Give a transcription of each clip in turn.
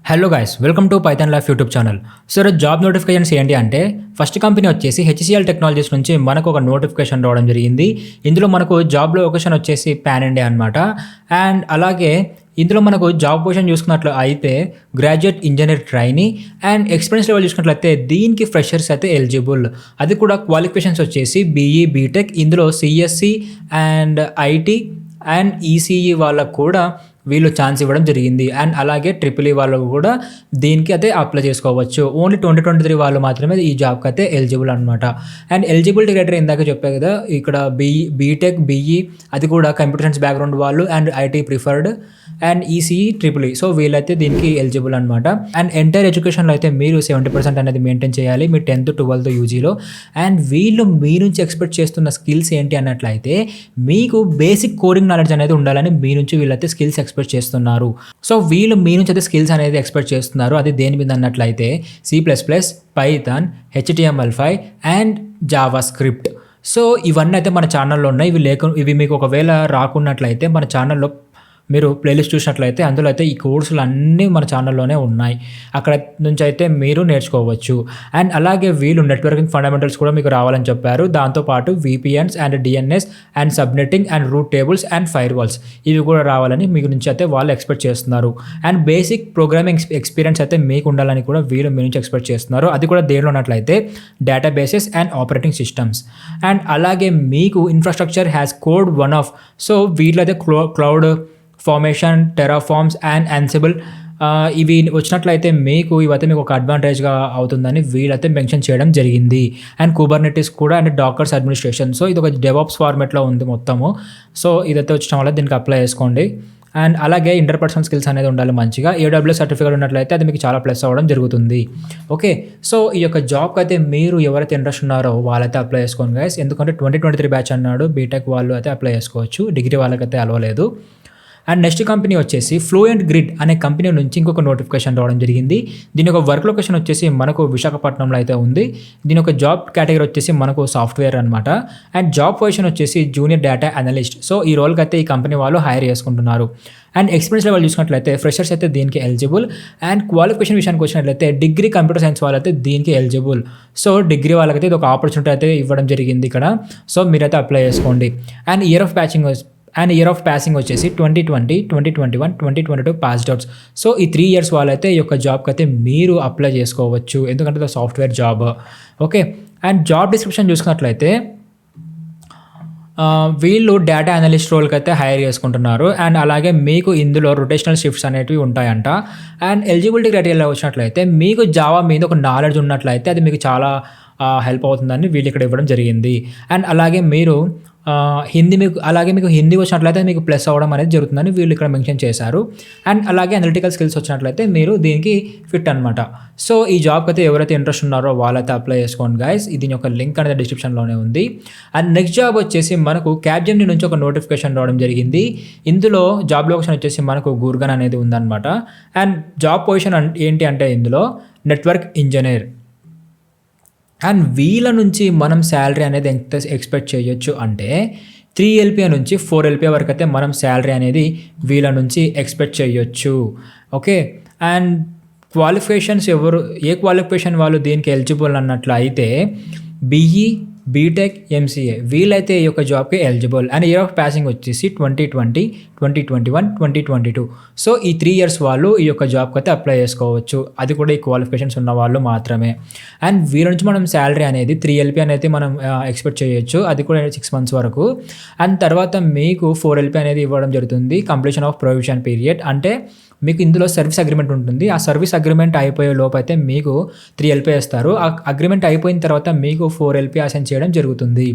Hello guys, welcome to Python life YouTube channel. So job notifications ఏంటి అంటే, first company వచ్చేసి HCL technologies నుంచి మనకు ఒక నోటిఫికేషన్ రావడం జరిగింది. ఇందులో మనకు జాబ్ లొకేషన్ వచ్చేసి పాన్ ఇండియా అనమాట. అండ్ అలాగే ఇందులో మనకు జాబ్ పొజిషన్ చూసుకున్నట్లు అయితే graduate engineer trainee and experience level చూసుకున్నట్లయితే దీనికి ఫ్రెషర్స్ అయితే ఎలిజిబుల్. అది కూడా క్వాలిఫికేషన్స్ వచ్చేసి BE బీటెక్, ఇందులో CSC and IT and ECE వాళ్ళకు కూడా వీళ్ళు ఛాన్స్ ఇవ్వడం జరిగింది. అండ్ అలాగే ట్రిపుల్ వాళ్ళకు కూడా దీనికి అయితే అప్లై చేసుకోవచ్చు. ఓన్లీ 2023 వాళ్ళు మాత్రమే ఈ జాబ్కి అయితే ఎలిజిబుల్ అనమాట. అండ్ ఎలిజిబిలిటీ క్రైటీరియా ఇందాక చెప్పా కదా, ఇక్కడ బీటెక్ BE అది కూడా కంప్యూటర్ సైన్స్ బ్యాక్గ్రౌండ్ వాళ్ళు and IT preferred and ECE triple. So వీళ్ళైతే దీనికి ఎలిజిబుల్ అనమాట. అండ్ ఎంటైర్ ఎడ్యుకేషన్లో అయితే మీరు 70% అనేది మెయింటైన్ చేయాలి మీ 10th 12th UGలో. అండ్ వీళ్ళు మీ నుంచి ఎక్స్పెక్ట్ చేస్తున్న స్కిల్స్ ఏంటి అన్నట్లయితే మీకు బేసిక్ కోడింగ్ నాలెడ్జ్ అనేది ఉండాలని మీ నుంచి వీళ్ళైతే స్కిల్స్ ఎక్స్పెక్ట్ చేస్తున్నారు. సో వీళ్ళు మీ నుంచి అయితే స్కిల్స్ అనేది ఎక్స్పెక్ట్ చేస్తున్నారు. అది దేని మీద అన్నట్లయితే C++, Python, HTML5 and Java script. So ఇవన్నీ అయితే మన ఛానల్లో ఉన్నాయి. ఇవి మీకు ఒకవేళ రాకున్నట్లయితే మన ఛానల్లో మీరు ప్లేలిస్ట్ చూసినట్లయితే అందులో అయితే ఈ కోర్సులు అన్నీ మన ఛానల్లోనే ఉన్నాయి. అక్కడ నుంచి అయితే మీరు నేర్చుకోవచ్చు. అండ్ అలాగే వీళ్ళు నెట్వర్కింగ్ ఫండమెంటల్స్ కూడా మీకు రావాలని చెప్పారు. దాంతోపాటు VPNs and DNS and subnetting and route tables and firewalls ఇవి కూడా రావాలని మీ నుంచి అయితే వాళ్ళు ఎక్స్పెక్ట్ చేస్తున్నారు. అండ్ బేసిక్ ప్రోగ్రామింగ్ ఎక్స్పీరియన్స్ అయితే మీకు ఉండాలని కూడా వీళ్ళు మీ నుంచి ఎక్స్పెక్ట్ చేస్తున్నారు. అది కూడా దేనిలో ఉన్నట్లయితే databases and operating systems. And అలాగే మీకు infrastructure has code one of. So వీటిలో అయితే క్లౌడ్ ఫార్మేషన్, టెరాఫార్మ్స్ అండ్ అన్సిబుల్ ఇవి వచ్చినట్లయితే ఇవైతే మీకు ఒక అడ్వాంటేజ్గా అవుతుందని వీళ్ళైతే మెన్షన్ చేయడం జరిగింది. అండ్ కుబర్నెటిస్ కూడా అండ్ డాకర్స్ అడ్మినిస్ట్రేషన్. సో ఇది ఒక డెవాప్స్ ఫార్మేట్లో ఉంది మొత్తము. సో ఇదైతే వచ్చడం వల్ల దీనికి అప్లై చేసుకోండి. అండ్ అలాగే ఇంటర్పర్సనల్ స్కిల్స్ అనేది ఉండాలి మంచిగా. AWS సర్టిఫికేట్ ఉన్నట్లయితే అది మీకు చాలా ప్లస్ అవ్వడం జరుగుతుంది. ఓకే, సో ఈ యొక్క జాబ్కి అయితే మీరు ఎవరైతే ఇంట్రెస్ట్ ఉన్నారో వాళ్ళైతే అప్లై చేసుకోండి గైస్. ఎందుకంటే 2023 బ్యాచ్ అన్నాడు, బీటెక్ వాళ్ళు అయితే అప్లై చేసుకోవచ్చు, డిగ్రీ వాళ్ళకైతే అలవలేదు. అండ్ నెక్స్ట్ కంపెనీ వచ్చేసి ఫ్లూయెంట్ గ్రిడ్ అనే కంపెనీ నుంచి ఇంకొక నోటిఫికేషన్ రావడం జరిగింది. దీని యొక్క వర్క్ లొకేషన్ వచ్చేసి మనకు విశాఖపట్నంలో అయితే ఉంది. దీని యొక్క జాబ్ కేటగిరీ వచ్చేసి మనకు సాఫ్ట్వేర్ అనమాట. అండ్ జాబ్ పొజిషన్ వచ్చేసి జూనియర్ డేటా అనలిస్ట్. సో ఈ రోల్కి అయితే ఈ కంపెనీ వాళ్ళు హైర్ చేసుకుంటున్నారు. అండ్ ఎక్స్పీరియన్స్ లెవెల్ చూసినట్లయితే ఫ్రెషర్స్ అయితే దీనికి ఎలిజిబుల్. అండ్ క్వాలిఫికేషన్ విషయానికి వచ్చినట్లయితే డిగ్రీ కంప్యూటర్ సైన్స్ వాళ్ళైతే దీనికి ఎలిజిబుల్. సో డిగ్రీ వాళ్ళకైతే ఇది ఒక ఆపర్చునిటీ అయితే ఇవ్వడం జరిగింది ఇక్కడ. సో మీరైతే అప్లై చేసుకోండి. అండ్ ఇయర్ ఆఫ్ పాసింగ్ వచ్చేసి 2020, 2021, 2022 పాస్డ్ అవుట్స్. సో ఈ 3 years వాళ్ళైతే ఈ యొక్క జాబ్కి అయితే మీరు అప్లై చేసుకోవచ్చు, ఎందుకంటే ఇది software job. Okay, and job description చూసుకున్నట్లయితే వీళ్ళు డేటా అనలిస్ట్ రోల్కి అయితే హైర్ చేసుకుంటున్నారు. అండ్ అలాగే మీకు ఇందులో రొటేషనల్ షిఫ్ట్స్ అనేవి ఉంటాయంట. అండ్ ఎలిజిబిలిటీ క్రైటీరియా వచ్చినట్లయితే మీకు జావా మీద ఒక నాలెడ్జ్ ఉన్నట్లయితే అది మీకు చాలా హెల్ప్ అవుతుందని వీళ్ళు ఇక్కడ ఇవ్వడం జరిగింది. అండ్ అలాగే మీకు హిందీ వచ్చినట్లయితే మీకు ప్లస్ అవ్వడం అనేది జరుగుతుందని వీళ్ళు ఇక్కడ మెన్షన్ చేశారు. అండ్ అలాగే అనలిటికల్ స్కిల్స్ వచ్చినట్లయితే మీరు దీనికి ఫిట్ అనమాట. సో ఈ జాబ్కి అయితే ఎవరైతే ఇంట్రెస్ట్ ఉన్నారో వాళ్ళైతే అప్లై చేసుకోండి గైస్. దీని యొక్క లింక్ అనేది డిస్క్రిప్షన్లోనే ఉంది. అండ్ నెక్స్ట్ జాబ్ వచ్చేసి మనకు Capgemini నుంచి ఒక నోటిఫికేషన్ రావడం జరిగింది. ఇందులో జాబ్ లొకేషన్ వచ్చేసి మనకు గుర్గాన్ అనేది ఉందన్నమాట. అండ్ జాబ్ పొజిషన్ ఏంటి అంటే ఇందులో నెట్వర్క్ ఇంజనీర్. అండ్ వీళ్ళ నుంచి మనం శాలరీ అనేది ఎంత ఎక్స్పెక్ట్ చేయొచ్చు అంటే 3 LPA నుంచి 4 LPA వరకు అయితే మనం శాలరీ అనేది వీళ్ళ నుంచి ఎక్స్పెక్ట్ చేయొచ్చు. Okay, and qualifications A qualification వాళ్ళు దీనికి ఎలిజిబుల్ అన్నట్లు అయితే BE బీటెక్ MCA వీళ్ళైతే ఈ యొక్క జాబ్కి eligible. And year of passing వచ్చేసి 2020, 2021, 2022. సో ఈ 3 years వాళ్ళు ఈ యొక్క జాబ్కి అయితే అప్లై చేసుకోవచ్చు, అది కూడా ఈ క్వాలిఫికేషన్స్ ఉన్న వాళ్ళు మాత్రమే. అండ్ వీళ్ళ నుంచి మనం శాలరీ అనేది 3 LPA అనేది మనం ఎక్స్పెక్ట్ చేయొచ్చు, అది కూడా 6 months వరకు. అండ్ తర్వాత మీకు 4 LPA అనేది ఇవ్వడం జరుగుతుంది కంప్లీషన్ ఆఫ్ ప్రొవిజన్ పీరియడ్. అంటే మీకు ఇందులో సర్వీస్ అగ్రిమెంట్ ఉంటుంది. ఆ సర్వీస్ అగ్రిమెంట్ అయిపోయే లోపు అయితే మీకు 3 LPA ఇస్తారు. ఆ అగ్రిమెంట్ అయిపోయిన తర్వాత మీకు 4 LPA అసైన్ చేయడం జరుగుతుంది.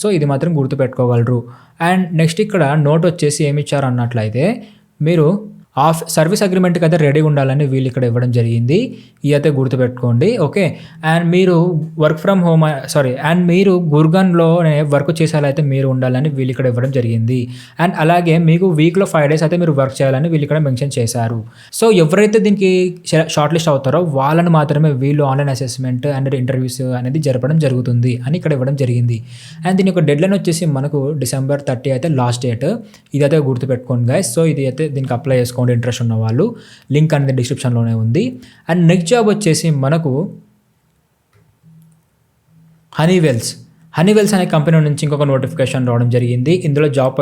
సో ఇది మాత్రం గుర్తుపెట్టుకోగలరు. అండ్ నెక్స్ట్ ఇక్కడ నోట్ వచ్చేసి ఏమి ఇచ్చారు అన్నట్లయితే మీరు సర్వీస్ అగ్రిమెంట్కి అయితే రెడీగా ఉండాలని వీళ్ళు ఇక్కడ ఇవ్వడం జరిగింది. ఇది అయితే గుర్తుపెట్టుకోండి. ఓకే, అండ్ మీరు అండ్ మీరు గుర్గాన్లోనే వర్క్ చేసేలా మీరు ఉండాలని వీళ్ళు ఇక్కడ ఇవ్వడం జరిగింది. అండ్ అలాగే మీకు వీక్లో 5 days అయితే మీరు వర్క్ చేయాలని వీళ్ళు ఇక్కడ మెన్షన్ చేశారు. సో ఎవరైతే దీనికి షార్ట్ లిస్ట్ అవుతారో వాళ్ళని మాత్రమే వీళ్ళు ఆన్లైన్ అసెస్మెంట్ అండ్ ఇంటర్వ్యూస్ అనేది జరపడం జరుగుతుంది అని ఇక్కడ ఇవ్వడం జరిగింది. అండ్ దీని యొక్క డెడ్లైన్ వచ్చేసి మనకు December 30 అయితే లాస్ట్ డేట్. ఇదైతే గుర్తుపెట్టుకోండి గైస్. సో ఇది అయితే దీనికి అప్లై చేసుకోండి. చేసుకోండి ఇంట్రెస్ట్ ఉన్న వాళ్ళు. లింక్ అనేది డిస్క్రిప్షన్లోనే ఉంది. అండ్ నెక్స్ట్ జాబ్ వచ్చేసి మనకు హనీవెల్స్ అనే కంపెనీ నుంచి ఇంకొక నోటిఫికేషన్ రావడం జరిగింది. ఇందులో జాబ్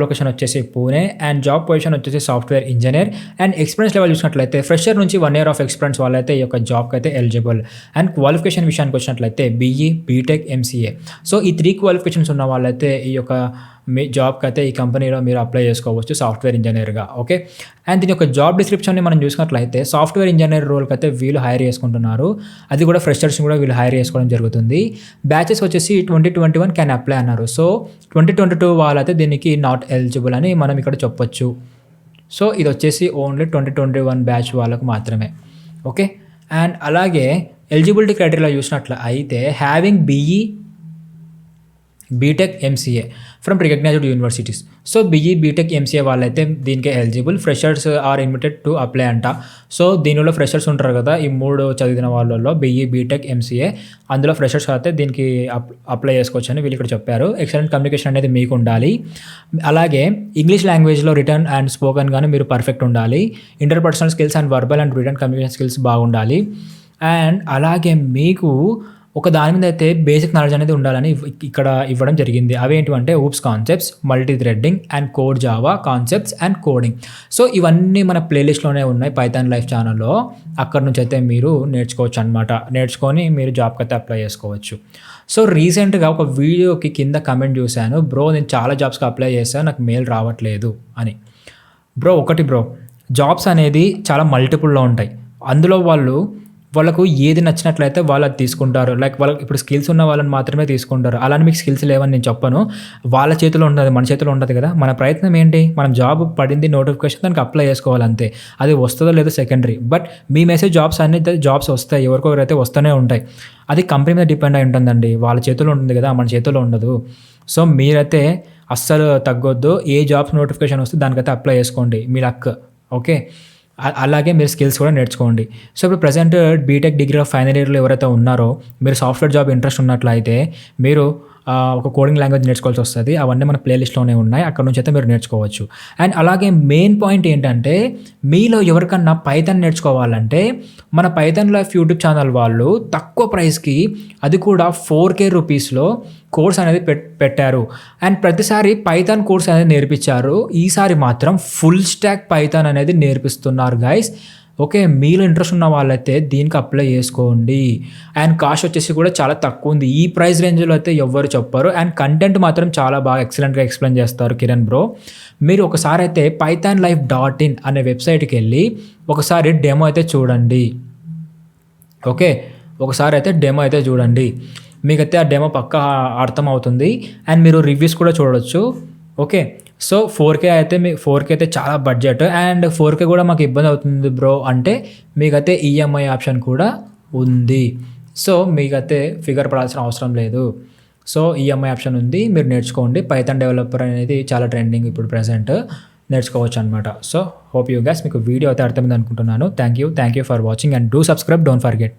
లొకేషన్ వచ్చేసి పూణే అండ్ జాబ్ పొజిషన్ వచ్చేసి software engineer. And experience level చూసినట్లయితే ఫ్రెషర్ నుంచి 1 year ఆఫ్ ఎక్స్పీరియన్స్ వాళ్ళైతే ఈ యొక్క జాబ్కి అయితే ఎలిజిబుల్. అండ్ క్వాలిఫికేషన్ విషయానికి వచ్చినట్లయితే బీఈ, బీటెక్, ఎంసీఏ. సో ఈ 3 క్వాలిఫికేషన్స్ ఉన్న వాళ్ళైతే ఈ యొక్క మీ జాబ్కి అయితే ఈ కంపెనీలో మీరు అప్లై చేసుకోవచ్చు సాఫ్ట్వేర్ ఇంజనీర్గా. ఓకే. అండ్ దీని యొక్క జాబ్ డిస్క్రిప్షన్ని మనం చూసినట్లయితే సాఫ్ట్వేర్ ఇంజనీర్ రోల్కి అయితే వీళ్ళు హైర్ చేసుకుంటున్నారు. అది కూడా ఫ్రెషర్స్ని కూడా వీళ్ళు హైర్ చేసుకోవడం జరుగుతుంది. బ్యాచెస్ వచ్చేసి 2021 క్యాన్ అప్లై అన్నారు. సో 2022 వాళ్ళైతే దీనికి నాట్ ఎలిజిబుల్ అని మనం ఇక్కడ చెప్పొచ్చు. సో ఇది వచ్చేసి ఓన్లీ 2021 బ్యాచ్ వాళ్ళకు మాత్రమే. ఓకే. అండ్ అలాగే ఎలిజిబిలిటీ క్రైటీరియా చూసినట్లు అయితే having BE, BTech, MCA from recognised universities. So BE, BTech, MCA వాళ్ళైతే దీనికే eligible. Freshers are invited to apply అంట. సో దీనిలో ఫ్రెషర్స్ ఉంటారు కదా, ఈ 3 చదివిన వాళ్ళలో బీఈ, బీటెక్, ఎంసీఏ, అందులో ఫ్రెషర్స్ అయితే దీనికి అప్లై చేసుకోవచ్చు అని వీళ్ళు ఇక్కడ చెప్పారు. ఎక్సలెంట్ కమ్యూనికేషన్ అనేది మీకు ఉండాలి. అలాగే ఇంగ్లీష్ లాంగ్వేజ్లో రిటర్న్ అండ్ స్పోకెన్ కానీ మీరు పర్ఫెక్ట్ ఉండాలి. Interpersonal skills and verbal and return communication skills బాగుండాలి. అండ్ అలాగే మీకు ఒక దాని మీద అయితే బేసిక్ నాలెడ్జ్ అనేది ఉండాలని ఇక్కడ ఇవ్వడం జరిగింది. అవేంటివంటే OOPS concepts, multi threading and code Java concepts and coding. So ఇవన్నీ మన ప్లేలిస్ట్లోనే ఉన్నాయి పైథాన్ లైఫ్ ఛానల్లో. అక్కడ నుంచి అయితే మీరు నేర్చుకోవచ్చు అనమాట. నేర్చుకొని మీరు జాబ్కి అయితే అప్లై చేసుకోవచ్చు. సో రీసెంట్గా ఒక వీడియోకి కింద కమెంట్ చూశాను, బ్రో నేను చాలా జాబ్స్కి అప్లై చేశాను, నాకు మెయిల్ రావట్లేదు అని. బ్రో జాబ్స్ అనేది చాలా మల్టిపుల్లో ఉంటాయి. అందులో వాళ్ళకు ఏది నచ్చినట్లయితే వాళ్ళు అది తీసుకుంటారు. లైక్ వాళ్ళకి ఇప్పుడు స్కిల్స్ ఉన్న వాళ్ళని మాత్రమే తీసుకుంటారు. అలానే మీకు స్కిల్స్ లేవని నేను చెప్పను. వాళ్ళ చేతిలో ఉంటుంది, మన చేతిలో ఉంటుంది కదా. మన ప్రయత్నం ఏంటి, మనం జాబ్ పడింది, నోటిఫికేషన్ దానికి అప్లై చేసుకోవాలంతే. అది వస్తుందో లేదో secondary. But me message jobs వస్తాయి, ఎవరికొకరైతే వస్తూనే ఉంటాయి. అది కంపెనీ మీద డిపెండ్ అయి ఉంటుందండి. వాళ్ళ చేతిలో ఉంటుంది కదా, మన చేతిలో ఉండదు. సో మీరైతే అస్సలు తగ్గొద్దు. ఏ జాబ్స్ నోటిఫికేషన్ వస్తే దానికైతే అప్లై చేసుకోండి, మీ లక్. ఓకే. అలాగే మీరు స్కిల్స్ కూడా నేర్చుకోండి. సో ఇప్పుడు ప్రజెంట్ బీటెక్ డిగ్రీలో ఫైనల్ ఇయర్లో ఎవరైతే ఉన్నారో మీరు సాఫ్ట్వేర్ జాబ్ ఇంట్రెస్ట్ ఉన్నట్లయితే మీరు ఒక కోడింగ్ లాంగ్వేజ్ నేర్చుకోవాల్సి వస్తుంది. అవన్నీ మన ప్లేలిస్ట్లోనే ఉన్నాయి, అక్కడ నుంచి అయితే మీరు నేర్చుకోవచ్చు. అండ్ అలాగే మెయిన్ పాయింట్ ఏంటంటే మీలో ఎవరికన్నా పైథాన్ నేర్చుకోవాలంటే మన పైథాన్ లైఫ్ యూట్యూబ్ ఛానల్ వాళ్ళు తక్కువ ప్రైస్కి, అది కూడా 4K రూపీస్లో కోర్స్ అనేది పెట్టారు. అండ్ ప్రతిసారి పైథాన్ కోర్స్ అనేది నేర్పించారు. ఈసారి మాత్రం ఫుల్ స్టాక్ పైథాన్ అనేది నేర్పిస్తున్నారు గైస్. ఓకే. మీలో ఇంట్రెస్ట్ ఉన్న వాళ్ళైతే దీనికి అప్లై చేసుకోండి. అండ్ కాస్ట్ వచ్చేసి కూడా చాలా తక్కువ ఉంది. ఈ ప్రైస్ రేంజ్లో అయితే ఎవ్వరు చెప్పారు. అండ్ కంటెంట్ మాత్రం చాలా బాగా ఎక్సలెంట్గా ఎక్స్ప్లెయిన్ చేస్తారు కిరణ్ బ్రో. మీరు ఒకసారి అయితే pythonlife.in అనే వెబ్సైట్కి వెళ్ళి ఒకసారి డెమో అయితే చూడండి. ఓకే. ఒకసారి అయితే డెమో అయితే చూడండి, మీకైతే ఆ డెమో పక్కా అర్థం అవుతుంది. అండ్ మీరు రివ్యూస్ కూడా చూడవచ్చు. ఓకే. సో 4K అయితే చాలా బడ్జెట్. అండ్ 4K కూడా మాకు ఇబ్బంది అవుతుంది బ్రో అంటే మీకైతే ఈఎంఐ ఆప్షన్ కూడా ఉంది. సో మీకైతే ఫిగర్ పడాల్సిన అవసరం లేదు. సో ఈఎంఐ ఆప్షన్ ఉంది, మీరు నేర్చుకోండి. పైథాన్ డెవలపర్ అనేది చాలా ట్రెండింగ్ ఇప్పుడు ప్రెసెంట్, నేర్చుకోవచ్చు అనమాట. సో హోప్ యూ గైస్ మీకు వీడియో అయితే అర్థమైంది అనుకుంటున్నాను. Thank you for watching and do subscribe, don't forget.